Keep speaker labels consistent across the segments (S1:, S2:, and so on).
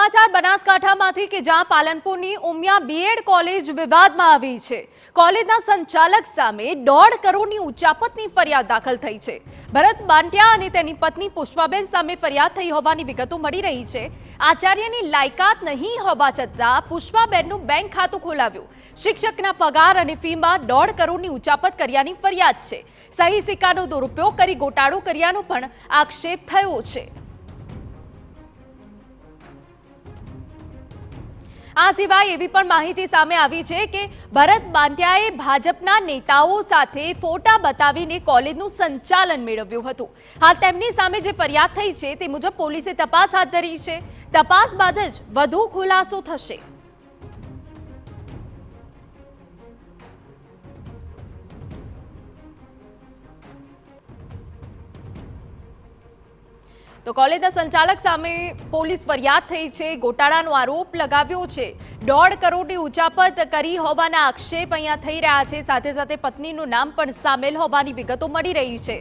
S1: સમાચાર બનાસકાંઠામાંથી કે જ્યાં પાલનપુરની ઉમિયા બીએડ કોલેજ વિવાદમાં આવી છે। કોલેજના સંચાલક સામે 1.5 કરોડની ઉચાપતની ફરિયાદ દાખલ થઈ છે। ભરત બાંટિયા અને તેની પત્ની પુષ્પાબેન સામે ફરિયાદ થઈ હોવાની વિગતો મળી રહી છે। આચાર્યની લાયકાત નહીં હોવા છતાં પુષ્પાબેનનું બેંક ખાતું ખોલાવ્યું। શિક્ષકના પગાર અને ફીમાં 1.5 કરોડની ઉચાપત કર્યાની ફરિયાદ છે। સહી સિક્કાનો દુરુપયોગ કરી ગોટાળો કર્યાનો પણ આક્ષેપ થયો છે। આ સિવાય એવી પણ માહિતી સામે આવી છે કે ભરત બાંટિયાએ ભાજપના નેતાઓ સાથે ફોટા બતાવીને કોલેજનું સંચાલન મેળવ્યું હતું। હાલ તેમની સામે જે ફરિયાદ થઈ છે તે મુજબ પોલીસે તપાસ હાથ ધરી છે। તપાસ બાદ જ વધુ ખુલાસો થશે। તો કોલેજના સંચાલક સામે પોલીસ ફરિયાદ થઈ છે। ગોટાળાનો આરોપ લગાવ્યો છે। 1.5 કરોડની ઉચાપત કરી હોવાના આક્ષેપ અહીંયા થઈ રહ્યા છે। સાથે સાથે પત્નીનું નામ પણ સામેલ હોવાની વિગતો મળી રહી છે।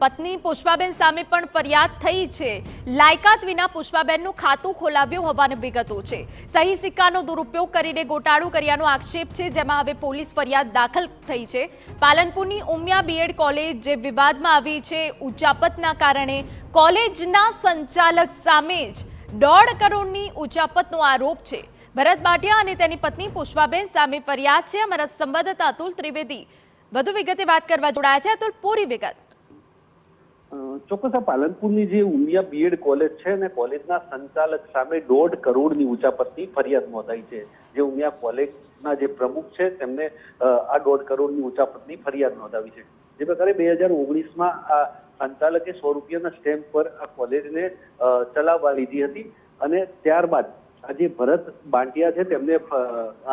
S1: પત્ની પુષ્પાબેન સામે પણ ફરિયાદ થઈ છે। લાયકાત વિના પુષ્પાબેનનું ખાતું ખોલાવ્યું હોવાની વિગતો છે। સહી સિક્કાનો દુરુપયોગ કરીને ગોટાળો કર્યાનો આક્ષેપ છે, જેમાં હવે પોલીસ ફરિયાદ દાખલ થઈ છે। પાલનપુરની ઉમિયા બીએડ કોલેજ જે વિવાદમાં આવી છે, ઉચાપતના કારણે કોલેજના સંચાલક સામે જ 1.5 કરોડની ઉચાપતનો આરોપ છે। ભરત બાંટિયા અને તેની પત્ની પુષ્પાબેન સામે ફરિયાદ છે। અમારા સંવાદદાતા અતુલ ત્રિવેદી વધુ વિગતે વાત કરવા જોડાયા છે। અતુલ, પૂરી વિગત।
S2: ચોક્કસ આ પાલનપુરની જે ઉમિયા બીએડ કોલેજ છે ને કોલેજના સંચાલક સામે 1.5 કરોડની ઉચાપતની ફરિયાદ નોંધાઈ છે। જે ઉમિયા કોલેજના જે પ્રમુખ છે તેમને આ 1.5 કરોડની ઉચાપતની ફરિયાદ નોંધાવી છે। જે પ્રકારે 2019માં આ સંચાલકે 100 રૂપિયાના સ્ટેમ્પ પર આ કોલેજને ચલાવવા લીધી હતી અને ત્યારબાદ આ જે ભરત બાંટિયા છે તેમને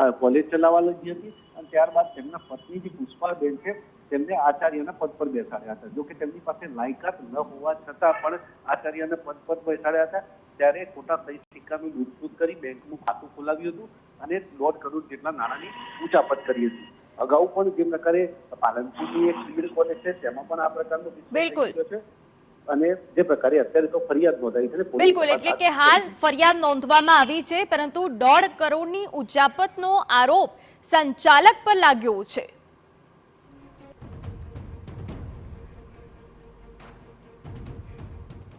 S2: આ કોલેજ ચલાવવા લીધી હતી અને ત્યારબાદ તેમના પત્ની જે પુષ્પાબેન છે તેમને આચાર્યના પદ પર બેસાડ્યા હતા। જો કે તેમની પાસે લાયકાત ન હોવા છતાં પણ આચાર્યના પદ પર બેસાડ્યા હતા। ત્યારે ખોટા સહી સિક્કાનો દુરુપયોગ કરી બેંકનું ખાતું ખોલાવ્યું હતું અને 1.5 કરોડ જેટલા નાણાંની ઉચાપત કરી હતી। અગાઉ પણ જે પ્રકારે પાલનપુરની એક બીએડ કોલેજ છે તેમાં પણ આ પ્રકારનો
S1: બિલકુલ
S2: છે અને જે પ્રકારે અત્યારે તો ફરિયાદ નોંધાઈ છે।
S1: બિલકુલ, એટલે કે હાલ ફરિયાદ નોંધવામાં આવી છે, પરંતુ 1.5 કરોડની ઉચાપતનો આરોપ સંચાલક પર લાગ્યો છે।